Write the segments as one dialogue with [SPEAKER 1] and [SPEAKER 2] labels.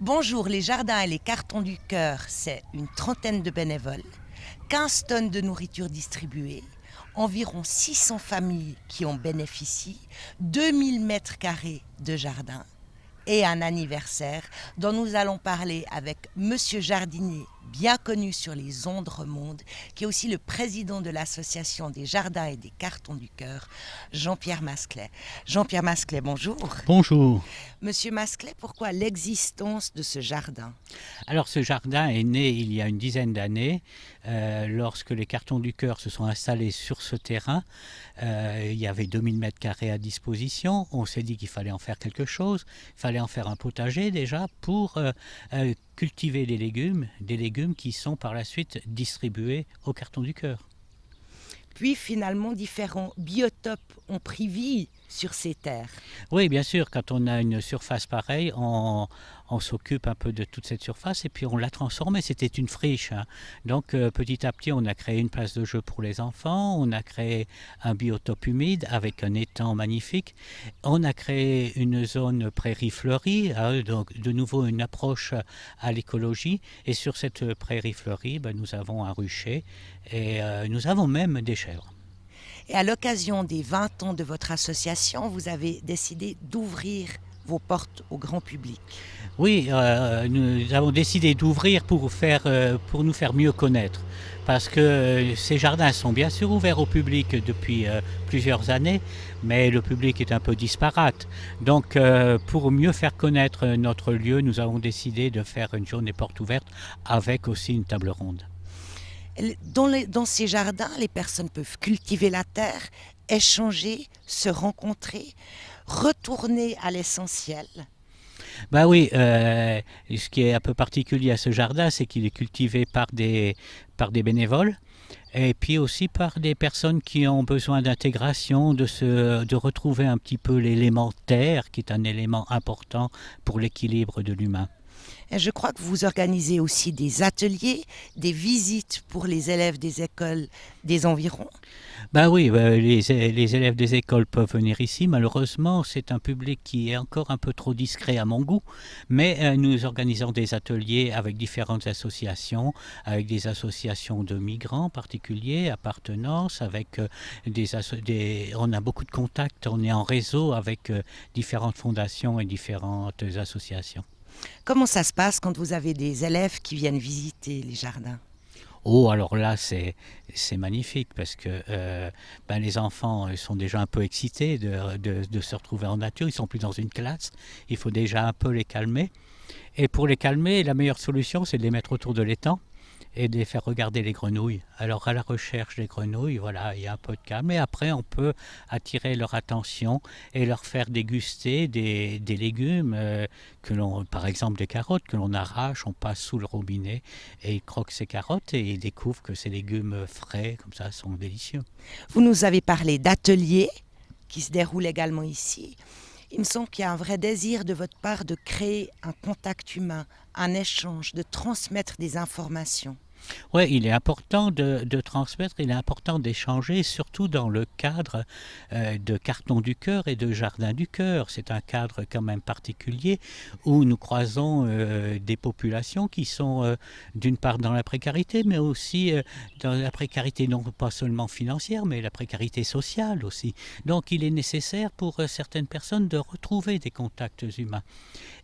[SPEAKER 1] Bonjour, les jardins et les cartons du cœur, c'est une trentaine de bénévoles, 15 tonnes de nourriture distribuée, environ 600 familles qui en bénéficient, 2000 mètres carrés de jardin et un anniversaire dont nous allons parler avec Monsieur Jardinier, bien connu sur les ondes Remonde, qui est aussi le président de l'association des jardins et des cartons du cœur, Jean-Pierre Masclet. Jean-Pierre Masclet, bonjour.
[SPEAKER 2] Bonjour.
[SPEAKER 1] Monsieur Masclet, pourquoi l'existence de ce jardin?
[SPEAKER 2] Alors ce jardin est né il y a une dizaine d'années, lorsque les cartons du cœur se sont installés sur ce terrain. Il y avait 2000 mètres carrés à disposition. On s'est dit qu'il fallait en faire quelque chose. Il fallait en faire un potager déjà pour cultiver des légumes qui sont par la suite distribués aux cartons du cœur.
[SPEAKER 1] Puis finalement, différents biotopes ont pris vie sur ces terres.
[SPEAKER 2] Oui, bien sûr, quand on a une surface pareille, on s'occupe un peu de toute cette surface et puis on l'a transformée. C'était une friche, hein. Donc petit à petit, on a créé une place de jeu pour les enfants, on a créé un biotope humide avec un étang magnifique, on a créé une zone prairie fleurie, hein, donc de nouveau une approche à l'écologie. Et sur cette prairie fleurie, nous avons un rucher et nous avons même des chèvres.
[SPEAKER 1] Et à l'occasion des 20 ans de votre association, vous avez décidé d'ouvrir vos portes au grand public.
[SPEAKER 2] Oui, nous avons décidé d'ouvrir pour nous faire mieux connaître. Parce que ces jardins sont bien sûr ouverts au public depuis plusieurs années, mais le public est un peu disparate. Donc pour mieux faire connaître notre lieu, nous avons décidé de faire une journée porte ouverte avec aussi une table ronde.
[SPEAKER 1] Dans ces jardins, les personnes peuvent cultiver la terre, échanger, se rencontrer, retourner à l'essentiel.
[SPEAKER 2] Bah oui, ce qui est un peu particulier à ce jardin, c'est qu'il est cultivé par des bénévoles et puis aussi par des personnes qui ont besoin d'intégration, de retrouver un petit peu l'élément terre, qui est un élément important pour l'équilibre de l'humain.
[SPEAKER 1] Et je crois que vous organisez aussi des ateliers, des visites pour les élèves des écoles des environs.
[SPEAKER 2] Ben oui, les élèves des écoles peuvent venir ici. Malheureusement, c'est un public qui est encore un peu trop discret à mon goût. Mais nous organisons des ateliers avec différentes associations, avec des associations de migrants particuliers, appartenance, avec on a beaucoup de contacts, on est en réseau avec différentes fondations et différentes associations.
[SPEAKER 1] Comment ça se passe quand vous avez des élèves qui viennent visiter les jardins?
[SPEAKER 2] Oh, alors là, c'est magnifique parce que les enfants sont déjà un peu excités de se retrouver en nature. Ils sont plus dans une classe. Il faut déjà un peu les calmer. Et pour les calmer, la meilleure solution, c'est de les mettre autour de l'étang et de les faire regarder les grenouilles. Alors à la recherche des grenouilles, voilà, il y a un peu de calme. Et après, on peut attirer leur attention et leur faire déguster des légumes, par exemple des carottes que l'on arrache, on passe sous le robinet et ils croquent ces carottes et ils découvrent que ces légumes frais, comme ça, sont délicieux.
[SPEAKER 1] Vous nous avez parlé d'ateliers qui se déroulent également ici. Il me semble qu'il y a un vrai désir de votre part de créer un contact humain, un échange, de transmettre des informations.
[SPEAKER 2] Oui, il est important de transmettre, il est important d'échanger, surtout dans le cadre de Cartons du Cœur et de Jardins du Cœur. C'est un cadre quand même particulier où nous croisons des populations qui sont d'une part dans la précarité, mais aussi dans la précarité non pas seulement financière, mais la précarité sociale aussi. Donc il est nécessaire pour certaines personnes de retrouver des contacts humains.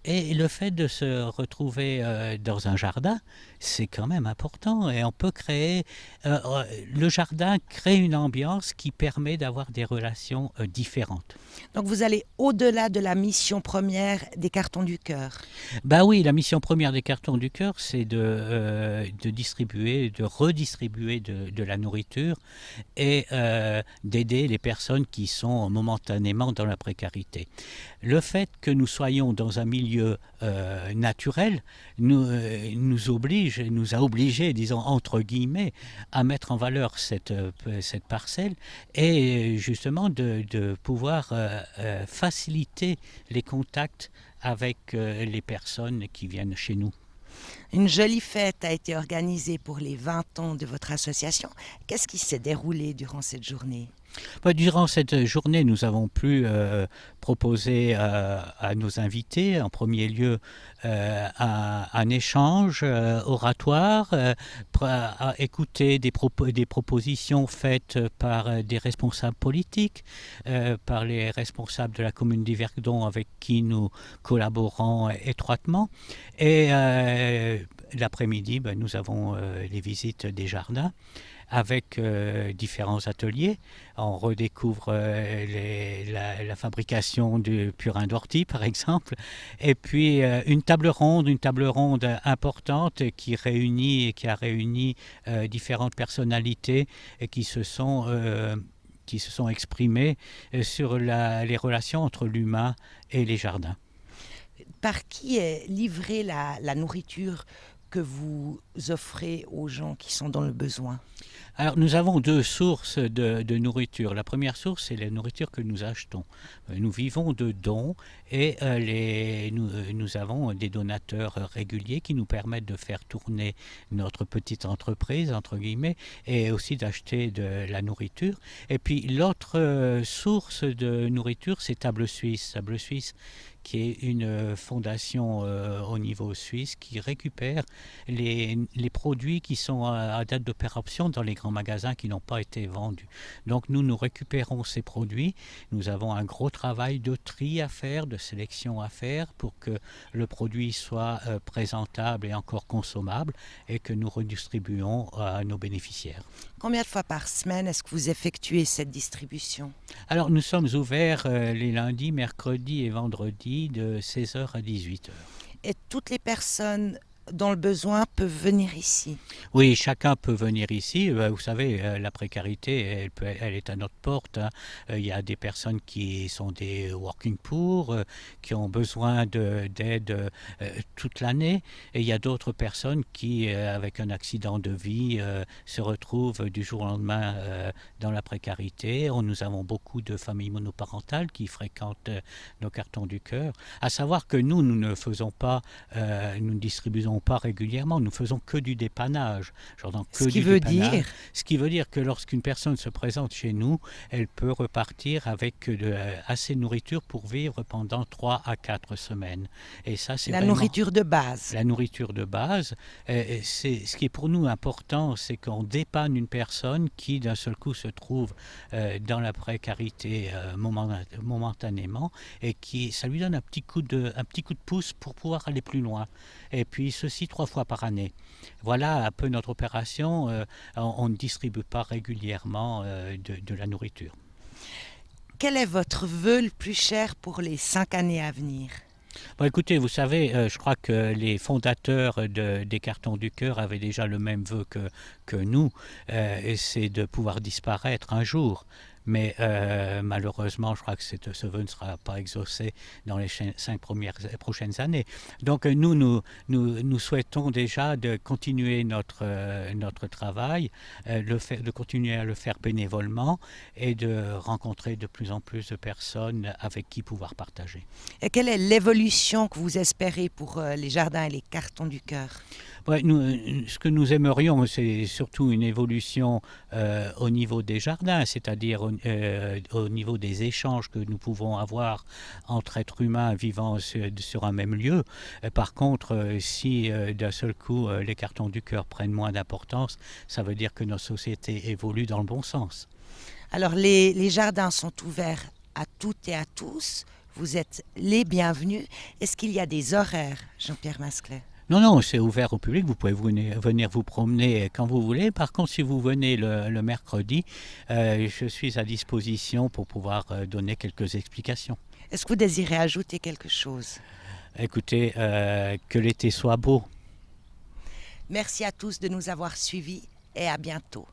[SPEAKER 2] Et le fait de se retrouver dans un jardin, c'est quand même important. Et on peut créer... le jardin crée une ambiance qui permet d'avoir des relations différentes.
[SPEAKER 1] Donc vous allez au-delà de la mission première des Cartons du Cœur.
[SPEAKER 2] Ben oui, la mission première des Cartons du Cœur, c'est de distribuer, de redistribuer de la nourriture et d'aider les personnes qui sont momentanément dans la précarité. Le fait que nous soyons dans un milieu naturel nous a obligés, disons entre guillemets, à mettre en valeur cette parcelle et justement de pouvoir faciliter les contacts avec les personnes qui viennent chez nous.
[SPEAKER 1] Une jolie fête a été organisée pour les 20 ans de votre association. Qu'est-ce qui s'est déroulé durant cette journée?
[SPEAKER 2] Durant cette journée, nous avons pu proposer à nos invités, en premier lieu, un échange oratoire, à écouter des propositions faites par des responsables politiques, par les responsables de la commune d'Yverdon avec qui nous collaborons étroitement. Et l'après-midi, nous avons les visites des jardins avec différents ateliers. On redécouvre la fabrication du purin d'ortie, par exemple. Et puis une table ronde importante qui a réuni différentes personnalités qui se sont exprimées sur les relations entre l'humain et les jardins.
[SPEAKER 1] Par qui est livrée la nourriture que vous offrez aux gens qui sont dans le besoin?
[SPEAKER 2] Alors, nous avons deux sources de nourriture. La première source, c'est la nourriture que nous achetons. Nous vivons de dons et nous avons des donateurs réguliers qui nous permettent de faire tourner notre petite entreprise, entre guillemets, et aussi d'acheter de la nourriture. Et puis, l'autre source de nourriture, c'est Table Suisse. Table Suisse, qui est une fondation au niveau suisse qui récupère les produits qui sont à date de péremption dans les grands magasins qui n'ont pas été vendus. Donc nous récupérons ces produits. Nous avons un gros travail de tri à faire, de sélection à faire pour que le produit soit présentable et encore consommable et que nous redistribuons à nos bénéficiaires.
[SPEAKER 1] Combien de fois par semaine est-ce que vous effectuez cette distribution?
[SPEAKER 2] Alors nous sommes ouverts les lundis, mercredis et vendredis de 16h à 18h.
[SPEAKER 1] Et toutes les personnes dans le besoin peuvent venir ici?
[SPEAKER 2] Oui, chacun peut venir ici. Vous savez, la précarité, elle est à notre porte. Il y a des personnes qui sont des working poor, qui ont besoin d'aide toute l'année. Et il y a d'autres personnes qui, avec un accident de vie, se retrouvent du jour au lendemain dans la précarité. Nous avons beaucoup de familles monoparentales qui fréquentent nos cartons du cœur. À savoir que nous ne faisons pas, nous ne distribuons pas régulièrement, nous faisons que du dépannage.
[SPEAKER 1] Ce qui veut dire
[SPEAKER 2] que lorsqu'une personne se présente chez nous, elle peut repartir avec assez de nourriture pour vivre pendant 3 à 4 semaines. Et ça, c'est
[SPEAKER 1] la nourriture de base.
[SPEAKER 2] La nourriture de base. Ce qui est pour nous important, c'est qu'on dépanne une personne qui d'un seul coup se trouve dans la précarité momentanément et ça lui donne un petit coup de pouce pour pouvoir aller plus loin. Et puis ceci 3 fois par année. Voilà un peu notre opération. On ne distribue pas régulièrement de la nourriture.
[SPEAKER 1] Quel est votre vœu le plus cher pour les 5 années à venir?
[SPEAKER 2] Écoutez, vous savez, je crois que les fondateurs des Cartons du Cœur avaient déjà le même vœu que nous, et c'est de pouvoir disparaître un jour. Mais malheureusement, je crois que ce vœu ne sera pas exaucé dans les 5 prochaines années. Donc nous souhaitons déjà de continuer notre travail, de continuer à le faire bénévolement et de rencontrer de plus en plus de personnes avec qui pouvoir partager.
[SPEAKER 1] Et quelle est l'évolution que vous espérez pour les jardins et les Cartons du Cœur?
[SPEAKER 2] Ce que nous aimerions, c'est surtout une évolution au niveau des jardins, c'est-à-dire au niveau des échanges que nous pouvons avoir entre êtres humains vivant sur un même lieu. Par contre, si d'un seul coup les Cartons du Cœur prennent moins d'importance, ça veut dire que nos sociétés évoluent dans le bon sens.
[SPEAKER 1] Alors les jardins sont ouverts à toutes et à tous. Vous êtes les bienvenus. Est-ce qu'il y a des horaires, Jean-Pierre Masclet?
[SPEAKER 2] Non, c'est ouvert au public, vous pouvez venir vous promener quand vous voulez. Par contre, si vous venez le mercredi, je suis à disposition pour pouvoir donner quelques explications.
[SPEAKER 1] Est-ce que vous désirez ajouter quelque chose?
[SPEAKER 2] Écoutez, que l'été soit beau.
[SPEAKER 1] Merci à tous de nous avoir suivis et à bientôt.